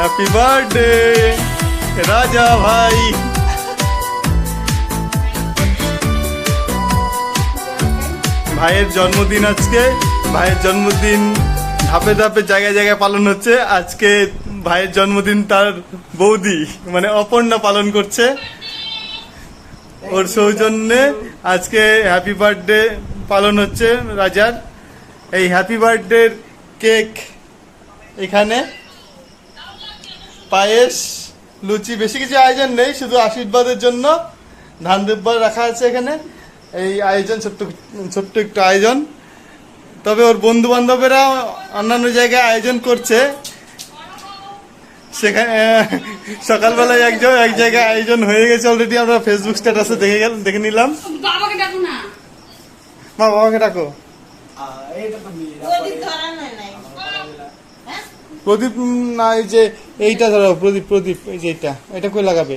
Happy birthday রাজা ভাই। ভাইয়ের জন্মদিন আজকে। ভাইয়ের জন্মদিন ধাপে ধাপে জায়গায় জায়গায় পালন হচ্ছে। আজকে ভাইয়ের জন্মদিন তার বৌদি মানে অপর্ণা পালন করছে। ওর সৌজন্যে আজকে হ্যাপি বার্থডে পালন হচ্ছে রাজার। এই হ্যাপি বার্থডে কেক এখানে, পায়েস, লুচি, বেশি কিছু আয়োজন নেই, শুধু আশীর্বাদের জন্য ধান দুব্বার রাখা আছে এখানে। এই আয়োজন ছোট্ট একটু আয়োজন। তবে ওর বন্ধু বান্ধবেরা অন্যান্য জায়গায় আয়োজন করছে। সেখানে সকালবেলায় এক জায়গায় আয়োজন হয়ে গেছে অলরেডি। আমরা ফেসবুক স্ট্যাটাসে দেখে নিলাম। বাবাকে ডাকো না, মা বাবাকে ডাকো। প্রদীপ না, এই যে এইটা ধরো প্রদীপ, প্রদীপ এই যে এটা কই লাগাবে?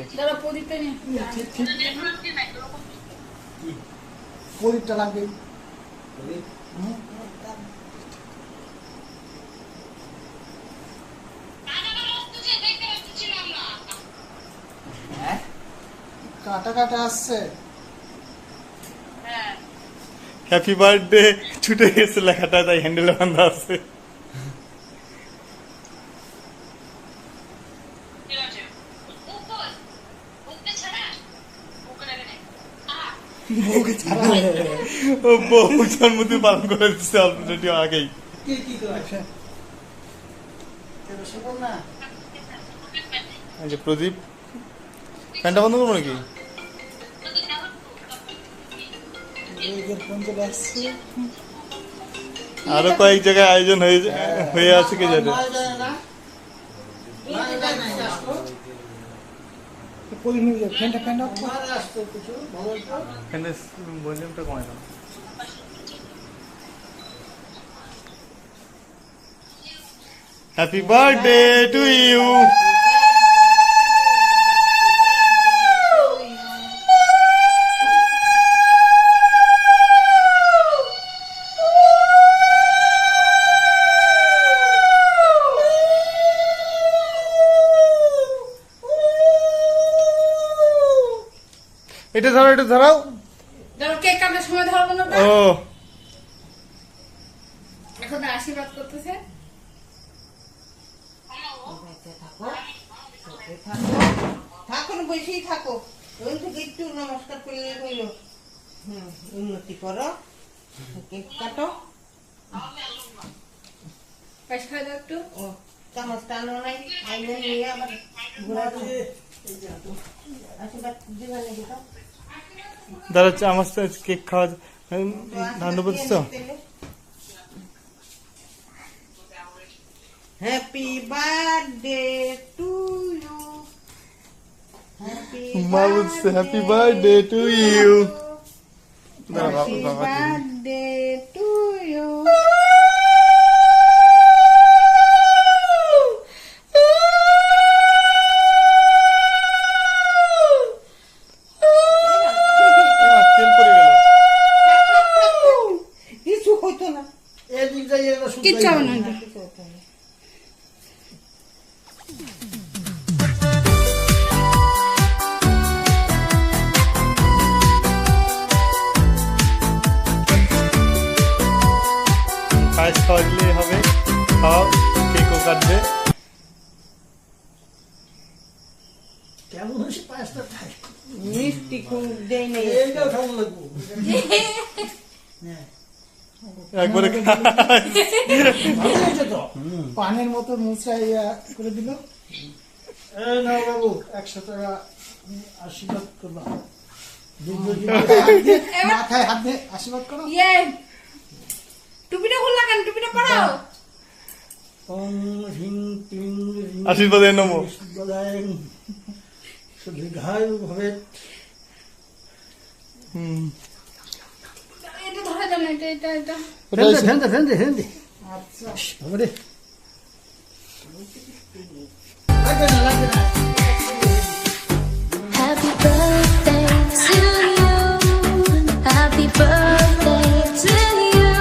প্রদীপটা লাগবে। কাটা কাটা আসছে। হ্যাপি বার্থডে ছুটে গেছে লেখাটা, তাই হ্যান্ডেলে বাঁধা আছে। ও বউ জন্মদিন পালন করে দিচ্ছে অলরেডি আগেই। এই যে প্রদীপ, ফ্যানটা বন্ধ করবো নাকি? আরো কয়েক জায়গায় আয়োজন হয়ে আছে, কে জানে। ভলিউমটা কমাই দাও। Happy birthday to you. এটা ধরো, এটা ধরাও। কেক কাটার সময় ধরবো না। ও এখন আশীর্বাদ করতেছে। থাকো না, বসেই থাকো। ওই থেকে একটু নমস্কার করলে হইলো। উন্নতি করো, কেক কাটো। পায়েস খাই দাও একটু। ও চামচ টানো নাই, আইনে নিয়ে আবার ঘোরা আশীর্বাদ দিবা নাকি? তো দাঁড়াচ্ছে আমার কেক খাওয়া ধান বলছ। Happy birthday to you. মা বলছে happy birthday to you. Happy birthday to you. তেল পড়ে গেল। কিছু হইতো না, কিচ্ছু হবে না। কিছু হইতো না। পায়েস খাওয়া দিলেই হবে। খাও, কেকও কাটবে। কেমন হয়েছে পায়েসটা? মিষ্টি খুব দেয় নেই। এইটাও কেমন লাগবো? একবারে ভালো হয়েছে তো, পানের মতো মুচড়া করে দিল। এই নাও বাবু, 100 টাকা আশীর্বাদ করলাম। মাথায় হাত দিয়ে আশীর্বাদ করো। ইয়ে টুপিটা খুললা কেন? টুপিটা পরাও। ওম হ্রিং ক্লিং হ্রিং আশীর্বাদে নমো। আশীর্বাদায় সুদীর্ঘায়ু ভবেৎ। এটা ধরা যাবে না, এটা ফেন্দে। আচ্ছা বাবা রে, লাগবে না। Happy birthday to you. Happy birthday to you.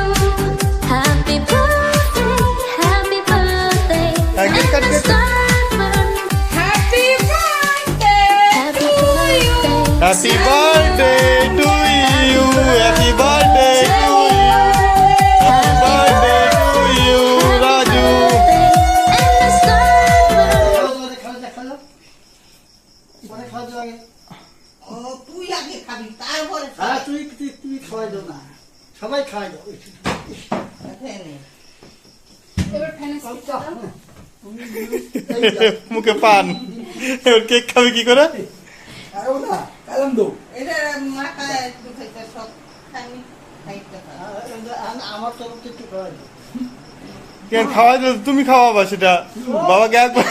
Happy birthday, happy birthday. Again, And cut, the cut. sun happy birthday to you, happy birthday to you, happy birthday to you Raju. And the sun খাওয়া পরে খাওয়া দাওয়া আগে। ও তুই আগে খাবি তারপরে হ্যাঁ তুমি খাওয়াই দাও না, সবাই খাওয়াই দাও। খেয়ে নে। এবার ফ্যানে স্পিকার দাও। মুখে পান, এবার কেক খাবে কি করে? আরো না কালাম দাও। এটা মাথায় একটু খাইতে সব খাইনি খাইতে খা। আমার তরফ থেকে একটু খাওয়াই দাও। কেন খাওয়া যাবে? তুমি খাওয়াবা সেটা, বাবাকে একবার।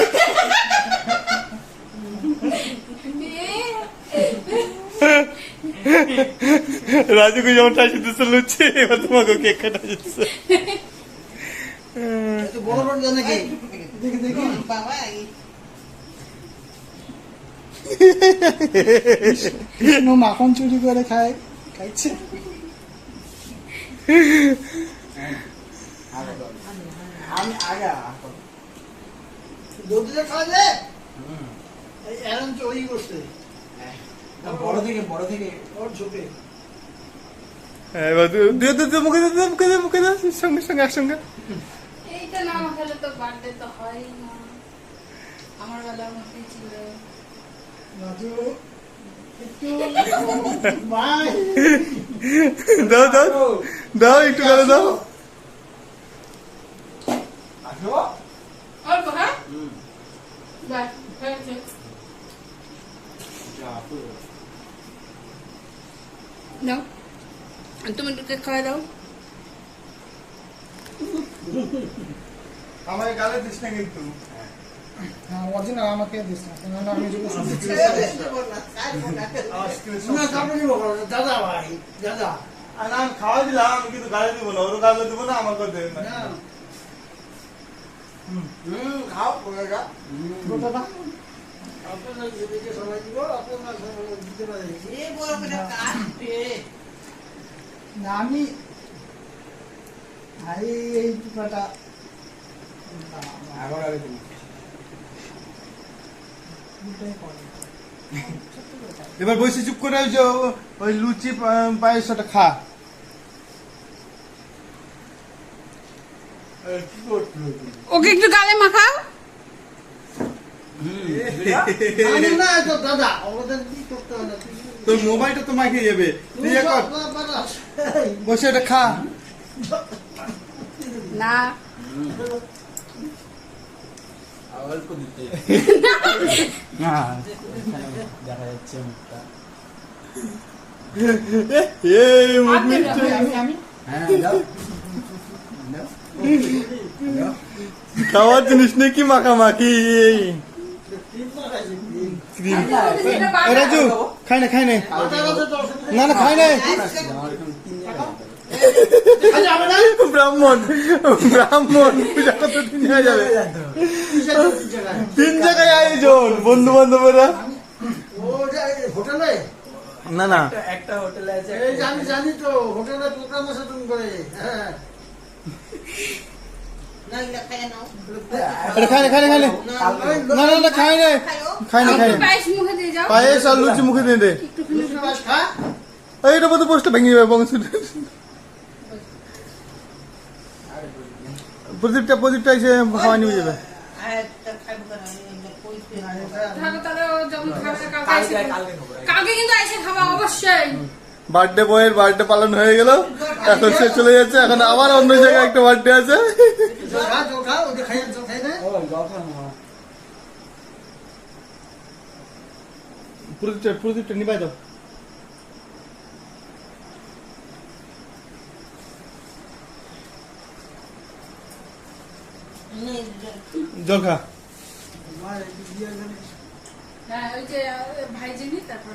রাজুকে যেমন টাইসি দিচ্ছে লুচি, এবার তোমাকে কেক কাটা দিচ্ছে। একটু বড় বড় জানে কি দেখি দেখি। বাবা কৃষ্ণ মাখন চুরি করে খাইছে। আমি আগে দুধে খাওয়ালে এই এরম চড়ি করছে বড় থেকে ওর ঝোপে। এবার দিয়ে দে মুখে দে মুখে দে মুখে দে সঙ্গে সঙ্গে একসঙ্গে। এইটা না খেলে তো বার্থডে তো হয়ই না। আমার বেলার মধ্যেই ছিল। রাজু একটু ভাই দাও দাও দাও, একটু করে দাও। আসো। অল্প হ্যাঁ? বাহ, হয়েছে। দাও। তুমি একটু কেক খাওয়াই দাও। আমার গালে দিস না কিন্তু। হ্যাঁ অরিজিনাল আমাকে দিস না, কারণ আমি যদি না তারপরে নিব দাদা ভাই দাদা। আর আমি খাওয়া দিলাম, আমি কিন্তু গালে দিব না, ওর গালে দিব না, আমাকে দেবে না। খাও দাদা দাদা আপনারা যেদিকে সবাই দিব আপনারা সবাই দিতে পারে। এ বড় করে কাটবে। না আমি এই টুকাটা এবার বসে চুপ করে ওই যে ওই লুচি পায়েসটা খা। কি করছো? ওকে একটু গালে মাখাও। আমি না তো দাদা আমাদের কি করতে হবে না। তোর মোবাইলটা তো মাখিয়ে যাবে, তুই এ কর, বসে এটা খা। না দেখা যাচ্ছে মুখটা। এই মুখ মিষ্টি। আমি হ্যাঁ দাও খাওয়ার জিনিস নেই কি মাখামাখি। ক্রিম রাজু খাই না খাই না, না না খাই না। ব্রাহ্মণ ব্রাহ্মণ পূজা কত দিন হয়ে যাবে, 3 জায়গায় আয়োজন বন্ধু বান্ধবেরা। হোটেলে না না একটা হোটেলে আছে এই জানি তো হোটেলে প্রোগ্রাম আছে তুমি করে। হ্যাঁ না এটা খেয়ে নাও। এটা খাই না খাই না খাই না, না না না খাই না খাই না খাই না। পায়েস মুখে দিয়ে যাও। পায়েস আর লুচি মুখে দিয়ে দে। খা এইটা বোধ পোস্টটা ভেঙে যাবে বংশ। প্রদীপটা এসে খাওয়া নিয়ে যাবে। আর একটা খাবো না কইতে থাকো তাহলে ও যখন খাবে কালকে এসে খাবে। কালকে কিন্তু এসে খাবা অবশ্যই। বার্থডে বয়ের বার্থডে পালন হয়ে গেল, এখন সে চলে যাচ্ছে, এখন আবার অন্য জায়গায় একটা বার্থডে আছে। খা ওটা খাই না। ও গফা মামা প্রদীপটা নিবাই দাও। জল খা। হ্যাঁ ওই যে ভাইজিনি তারপর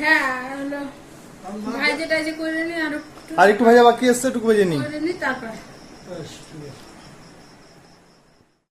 হ্যাঁ হলো ভাই যেটা যে করে নি আর আর একটু ভাজা বাকি আসছে, একটু ভেজে নি। করে নি তারপর ঠিক আছে